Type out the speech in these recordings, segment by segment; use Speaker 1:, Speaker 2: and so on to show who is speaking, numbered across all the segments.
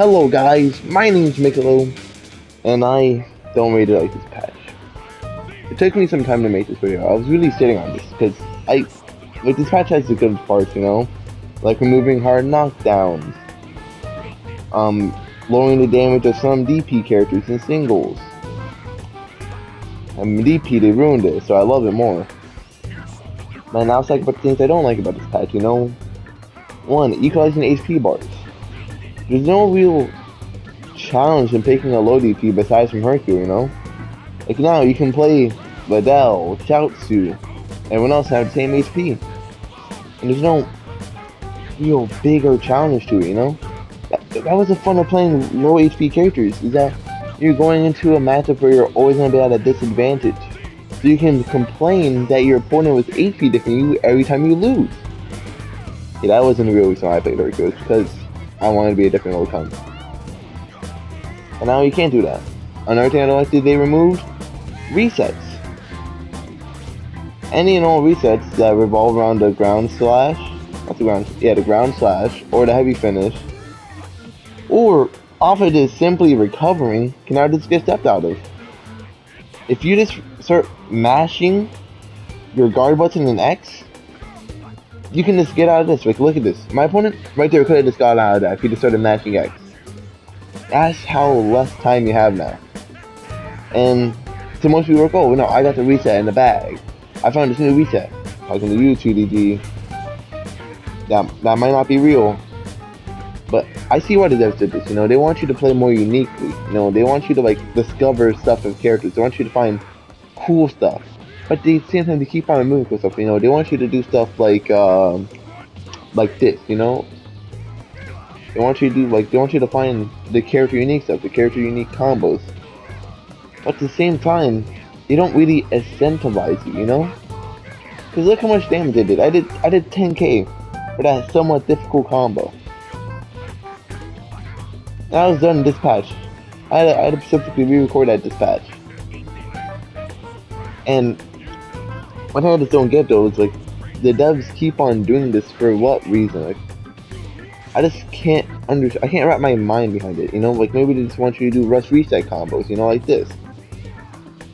Speaker 1: Hello guys, my name's Mikelo, and I don't really like this patch. It took me some time to make this video. I was really sitting on this, because this patch has the good parts, you know? Like removing hard knockdowns, lowering the damage of some DP characters in singles. DP, they ruined it, so I love it more. But now it's like about the things I don't like about this patch, you know? One, equalizing HP bars. There's no real challenge in picking a low DP besides from Hercule, you know? Like now you can play Liddell, Chaozu, everyone else have the same HP. And there's no real bigger challenge to it, you know? That was the fun of playing low HP characters, is that you're going into a matchup where you're always going to be at a disadvantage. So you can complain that your opponent was HP different you every time you lose. Yeah, that wasn't the real reason why I played Hercule, because I wanted to be a different all the time. And now you can't do that. Another thing I don't like is they removed resets. Any and all resets that revolve around the ground slash, the ground slash, or the heavy finish, or off of just simply recovering, can now just get stepped out of. If you just start mashing your guard button in X, you can just get out of this. Like, look at this. My opponent right there could have just got out of that if he just started mashing X. That's how less time you have now. And to most people, like, oh no, I got the reset in the bag. I found this new reset. Talking to you, 2DG. That might not be real, but I see why the devs did this. You know, they want you to play more uniquely. You know, they want you to like discover stuff of characters. They want you to find cool stuff. But at the same time, they keep on removing cool stuff. You know, they want you to do stuff like this. You know, they want you to find the character unique stuff, the character unique combos. But at the same time, they don't really incentivize you. You know, because look how much damage I did. I did 10k for that somewhat difficult combo. And I was done in this patch. I had to specifically re-record that dispatch. And one thing I just don't get though is like the devs keep on doing this for what reason? Like I just can't I can't wrap my mind behind it. You know, like maybe they just want you to do rush reset combos. You know, like this.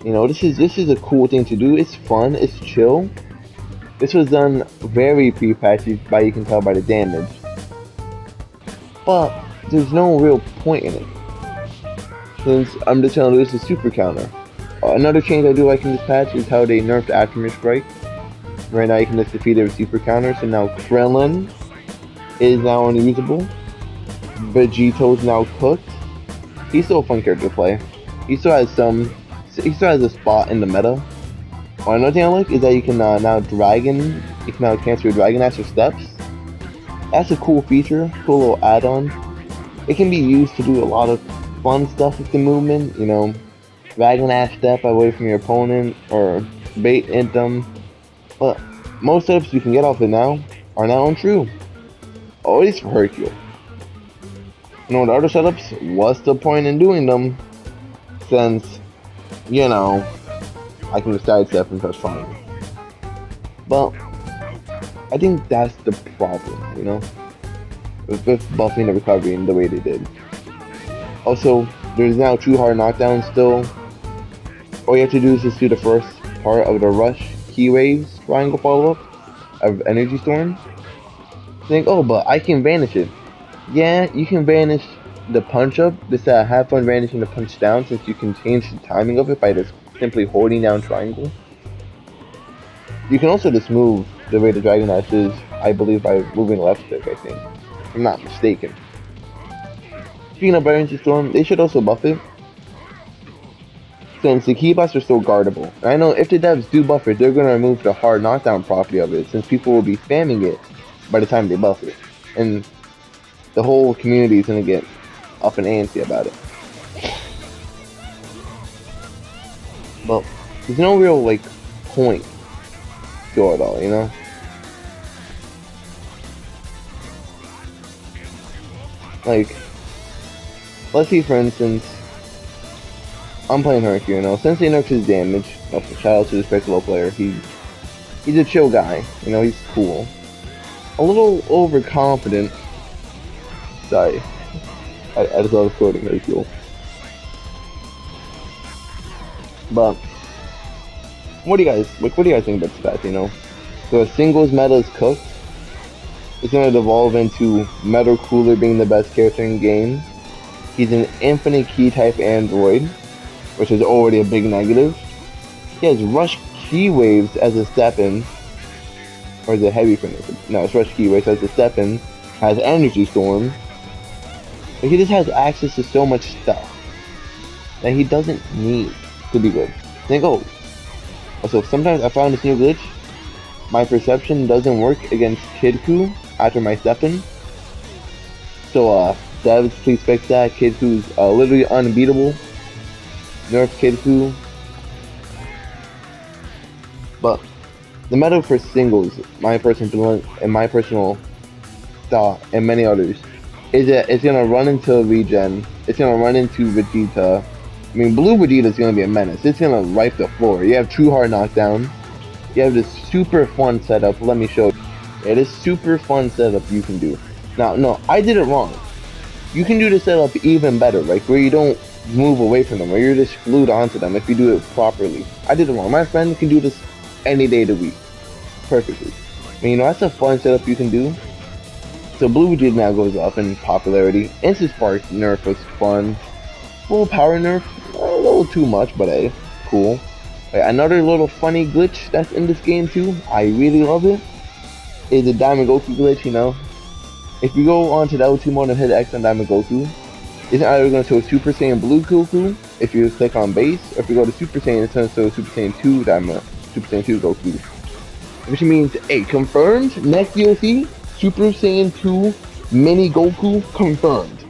Speaker 1: You know, this is a cool thing to do. It's fun. It's chill. This was done very pre-patched, you can tell by the damage. But there's no real point in it, since I'm just gonna lose the super counter. Another change I do like in this patch is how they nerfed Aftermath Strike. Right now you can just defeat it with super counters, so now Krillin is now unusable. Vegeto's now cooked. He's still a fun character to play. He still has a spot in the meta. Another thing I like is that you can now cancel your Dragon Ash with steps. That's a cool feature, cool little add-on. It can be used to do a lot of fun stuff with the movement, you know, Dragon Ash step away from your opponent, or bait into them. But most setups you can get off it now are now untrue. Always for Hercule. You know, the other setups, what's the point in doing them? Since, you know, I can just sidestep and touch fine. But I think that's the problem, you know, with buffing the recovery in the way they did. Also, there's now 2 hard knockdowns still. All you have to do is just do the first part of the rush key waves triangle follow-up of Energy Storm. Think, oh, but I can vanish it. Yeah, you can vanish the punch up. Just have fun vanishing the punch down, since you can change the timing of it by just simply holding down triangle. You can also just move the way the Dragon Ash is, I believe, by moving left stick, I think. If I'm not mistaken. Speaking of Energy Storm, they should also buff it, since the key buffs are still guardable. And I know if the devs do buff it, they're going to remove the hard knockdown property of it, since people will be spamming it by the time they buff it. And the whole community is going to get up and antsy about it. But there's no real, like, point to it all, you know? Like, let's see, for instance, I'm playing Hercule, you know, since he nerfed his damage, shout out to this Piccolo player, he's a chill guy, you know, he's cool. A little overconfident, sorry, I just love quoting Hercule. But what do you guys think about stats? You know, so if singles meta is cooked, it's gonna devolve into Metal Cooler being the best character in game. He's an infinite key type android, which is already a big negative. He has rush key waves as a step-in, or is it heavy finish? No, it's rush key waves as a step-in. Has energy storm, but he just has access to so much stuff that he doesn't need to be good. Then go. Also, sometimes I found this new glitch. My perception doesn't work against Kidku after my step-in. So, devs, please fix that. Kidku's literally unbeatable. Nerf Kidku. But the meta for singles, my personal thought, and many others, is that it's gonna run into regen. It's gonna run into Vegeta. I mean, Blue Vegeta is gonna be a menace. It's gonna wipe the floor. You have True Hard knockdown. You have this super fun setup. Let me show you. It is super fun setup you can do. Now, no, I did it wrong. You can do the setup even better, like where you don't move away from them, where you're just glued onto them if you do it properly. I did it wrong. My friend can do this any day of the week perfectly. I mean, you know, that's a fun setup you can do. So Blue Vegeta now goes up in popularity. Instant Spark nerf was fun. Full power nerf, a little too much, but hey, cool. Another little funny glitch that's in this game too, I really love it, is the Diamond Goku glitch. You know, if you go onto the L2 mode and hit X on Diamond Goku, it's either going to show Super Saiyan Blue Goku if you click on base, or if you go to Super Saiyan, it's going to show Super Saiyan 2 Super Saiyan 2 Goku. Which means, hey, confirmed, next DLC, Super Saiyan 2 Mini Goku confirmed.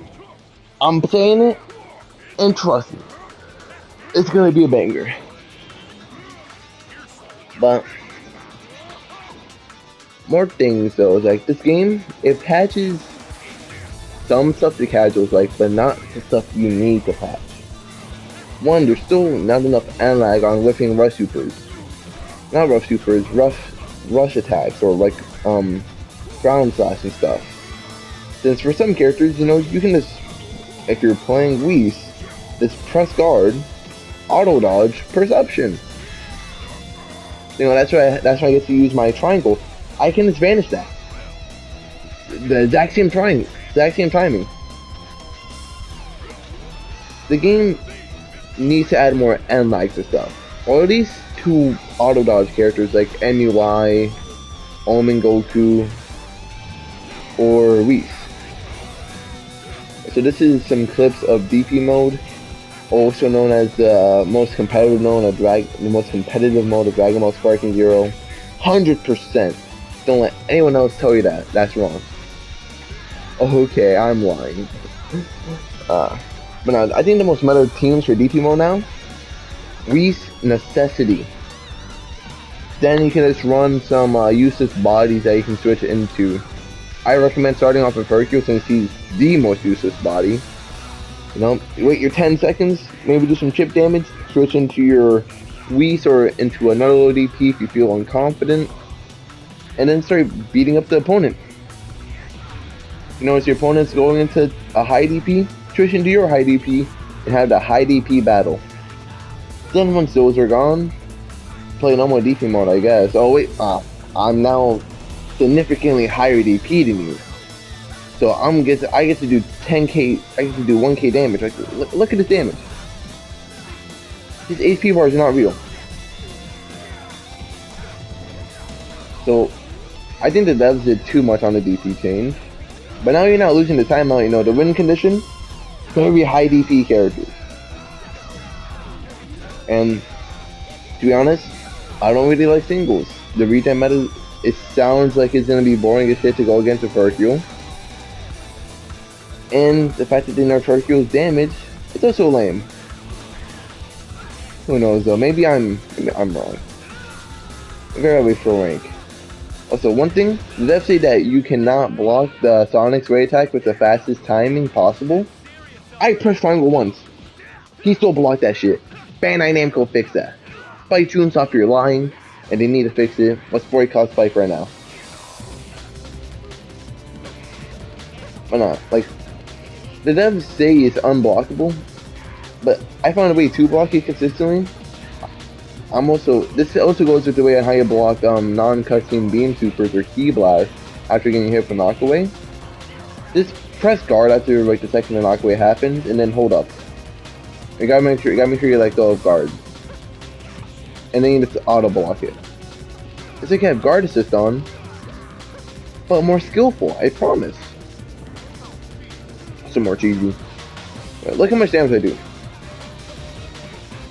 Speaker 1: I'm saying it, and trust me, it's going to be a banger. But more things though, is like this game, it patches some stuff the casuals like, but not the stuff you need to patch. One, there's still not enough lag on lifting rush supers. Not rush supers, rush attacks, or like ground slash and stuff. Since for some characters, you know, you can just, if you're playing Whis, just press guard, auto dodge, perception. You know, that's why I get to use my triangle. I can just vanish that. The exact same timing. The game needs to add more end lag to stuff. Or at least 2 auto dodge characters like MUI, Omen Goku, or Whis. So this is some clips of DP mode, also known as the most competitive mode of Dragon Ball Sparking Zero. 100%. Don't let anyone else tell you that. That's wrong. Okay, I'm lying. But no, I think the most meta teams for DP mode now, Whis Necessity. Then you can just run some useless bodies that you can switch into. I recommend starting off with Hercule since he's the most useless body. You know, wait your 10 seconds, maybe do some chip damage, switch into your Whis or into another low DP if you feel unconfident, and then start beating up the opponent. You know, as your opponent's going into a high DP, switch into your high DP and have the high DP battle. Then once those are gone, play normal DP mode, I guess. Oh wait, I'm now significantly higher DP than you. So I get to do 10k, I get to do 1k damage. Like, look at this damage. His HP bars are not real. So I think the devs did too much on the DP change. But now you're not losing the timeout, you know, the win condition, it's gonna be high DP characters. And to be honest, I don't really like singles. The regen meta, it sounds like it's gonna be boring as shit to go against with Hercule. And the fact that they nerfed Hercule's damage, it's also lame. Who knows though, maybe I'm wrong. Very wait for rank. Also, one thing, the devs say that you cannot block the Sonic's ray attack with the fastest timing possible. I pressed triangle once. He still blocked that shit. Bandai Namco fix that. Spike Chunsoft, you're lying, and they need to fix it. What's boycott Spike right now? Why not? Like, the devs say it's unblockable, but I found a way to block it consistently. This also goes with the way on how you block non-cutscene beam supers or key blasts after getting hit from knockaway. Just press guard after like the second the knockaway happens, and then hold up. You gotta make sure you let go of guard, and then you just auto block it. It's like you have guard assist on, but more skillful. I promise. Some more cheesy. Look how much damage I do.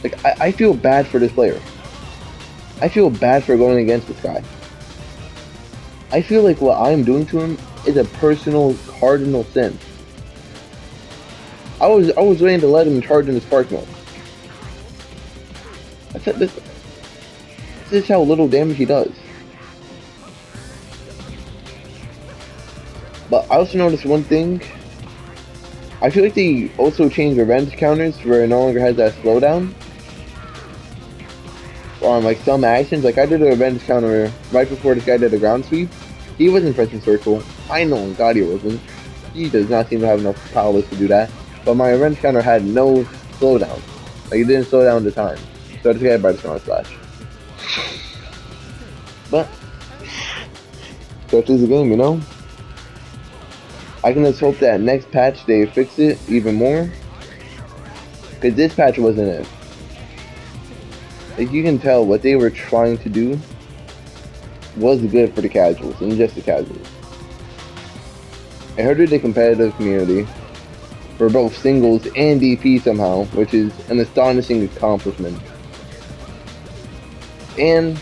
Speaker 1: Like, I feel bad for this player. I feel bad for going against this guy. I feel like what I'm doing to him is a personal cardinal sin. I was waiting to let him charge in his park mode. This is how little damage he does. But I also noticed one thing. I feel like they also changed revenge counters where it no longer has that slowdown. Or on like some actions, like I did a revenge counter right before this guy did a ground sweep. He wasn't pressing circle. I know on God he wasn't. He does not seem to have enough power to do that. But my revenge counter had no slowdown. Like it didn't slow down the time. So I just got by the ground slash. But such is the game, you know? I can just hope that next patch they fix it even more. Because this patch wasn't it. Like you can tell what they were trying to do was good for the casuals and just the casuals. I hurted the competitive community for both singles and DP somehow, which is an astonishing accomplishment. And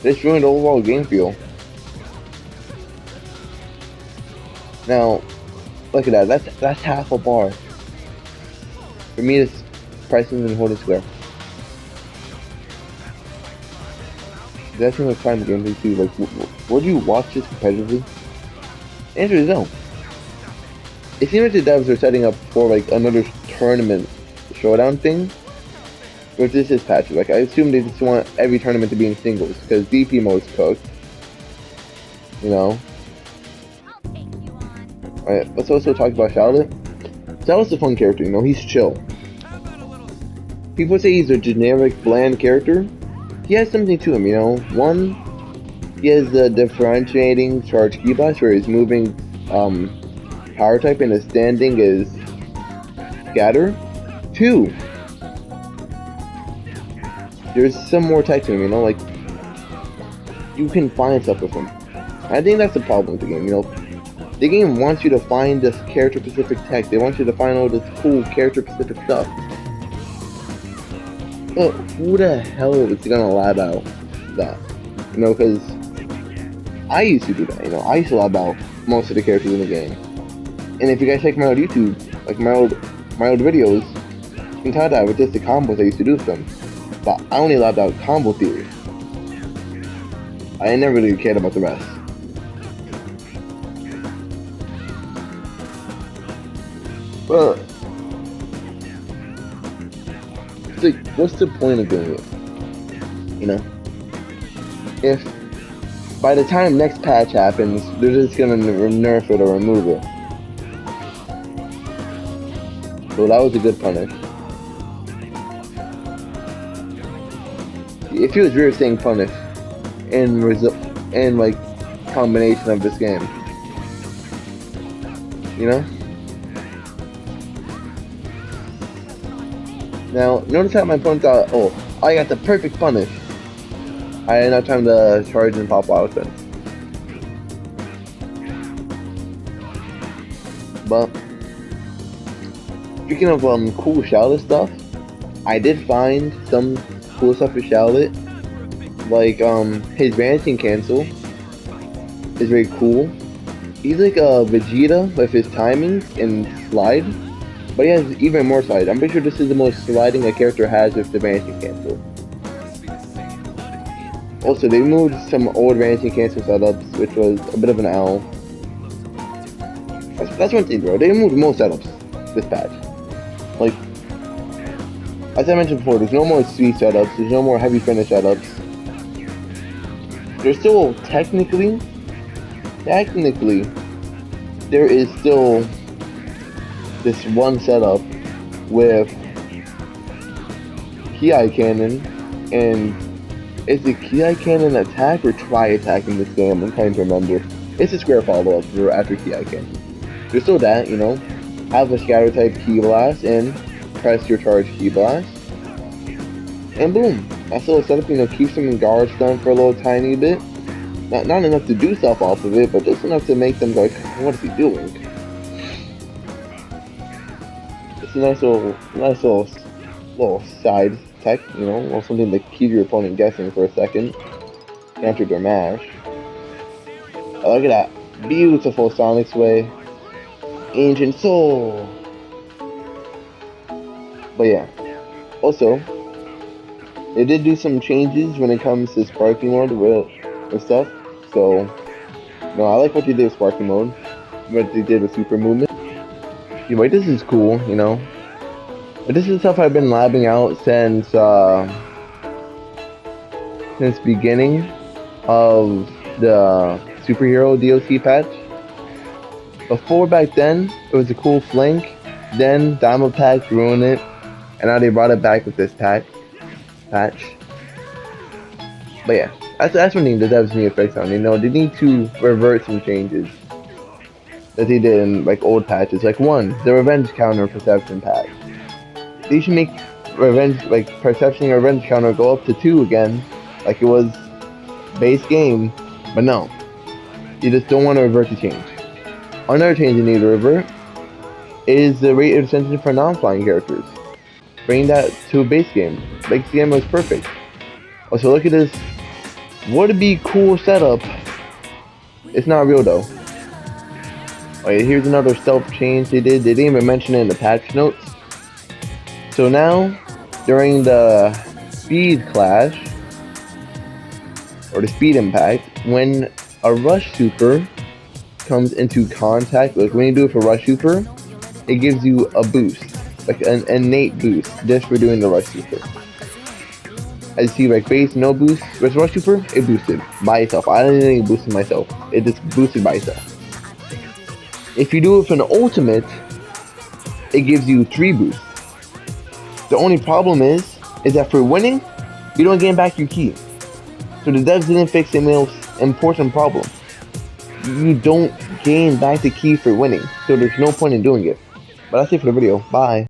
Speaker 1: this ruined the overall game feel. Now, look at that. That's half a bar. For me, it's pressing and holding square. Does that seem like fun gameplay too? Like, would you watch this competitively? The answer is no. It seems like the devs are setting up for like another tournament showdown thing. Which this is patches. Like, I assume they just want every tournament to be in singles because DP mode's cooked. You know. Alright, let's also talk about Shallot. Shallot's a fun character, you know, he's chill. People say he's a generic, bland character. He has something to him, you know. One, he has the differentiating charge key blast where he's moving power type and his standing is scatter. Two, there's some more type to him, you know, like you can find stuff with him. I think that's the problem with the game, you know. The game wants you to find this character-specific tech. They want you to find all this cool character-specific stuff. But who the hell is gonna lab out that? You know, because I used to do that. You know, I used to lab out most of the characters in the game. And if you guys check my old YouTube, like my old videos, you can tell that with just the combos I used to do with them. But I only labbed out combo theory. I never really cared about the rest. But it's like, what's the point of doing it? You know? If by the time next patch happens, they're just gonna nerf it or remove it. So that was a good punish. It feels weird saying punish in like combination of this game. You know? Now, notice how my opponent thought, oh, I got the perfect punish. I had enough time to charge and pop out with it. But, speaking of cool Shallot stuff, I did find some cool stuff with Shallot. Like, his vanishing cancel is very cool. He's like a Vegeta with his timing and slide. But he has even more slide. I'm pretty sure this is the most sliding a character has with the vanishing cancel. Also, they removed some old vanishing cancel setups, which was a bit of an L. That's one thing, bro. They removed most setups this patch. Like, as I mentioned before, there's no more sweet setups. There's no more heavy finish setups. There's still technically there is still this one setup with Ki Cannon, and is it Ki Cannon attack or try attack in this game? I'm trying to remember. It's a square follow-up for after Ki Cannon. There's still that, you know, have a scatter type Ki Blast and press your charge Ki Blast, and boom. That's still a setup, you know, keeps them in guard stun for a little tiny bit. Not enough to do stuff off of it, but just enough to make them go like, what is he doing? It's a nice little side tech, you know, or something to keep your opponent guessing for a second. Counter their mash. Oh, look at that. Beautiful Sonic Sway. Ancient Soul. But yeah. Also, they did do some changes when it comes to sparking mode with stuff. So, no, I like what they did with sparking mode. What they did with super movement. You're like, this is cool, you know. But this is stuff I've been labbing out since beginning of the superhero DLC patch. Before back then, it was a cool flank. Then Diamondbacks ruined it, and now they brought it back with this patch. But yeah, that's one thing the devs need to fix on. You know, they need to revert some changes that they did in like old patches. Like one, the revenge counter perception patch. They should make revenge, like perception and revenge counter go up to 2 again, like it was base game. But no, you just don't want to revert the change. Another change you need to revert is the rate of attention for non-flying characters. Bring that to a base game. Base game was perfect. Also, look at this. Would it be cool setup? It's not real though. Okay, here's another stealth change they did. They didn't even mention it in the patch notes. So now, during the speed clash, or the speed impact, when a rush super comes into contact, like when you do it for rush super, it gives you a boost, like an innate boost, just for doing the rush super. As you see, like base, no boost, with rush super, it boosted by itself. I didn't even boost it myself, it just boosted by itself. If you do it for an ultimate, it gives you 3 boosts. The only problem is that for winning, you don't gain back your ki. So the devs didn't fix the most important problem. You don't gain back the ki for winning, so there's no point in doing it. But that's it for the video. Bye.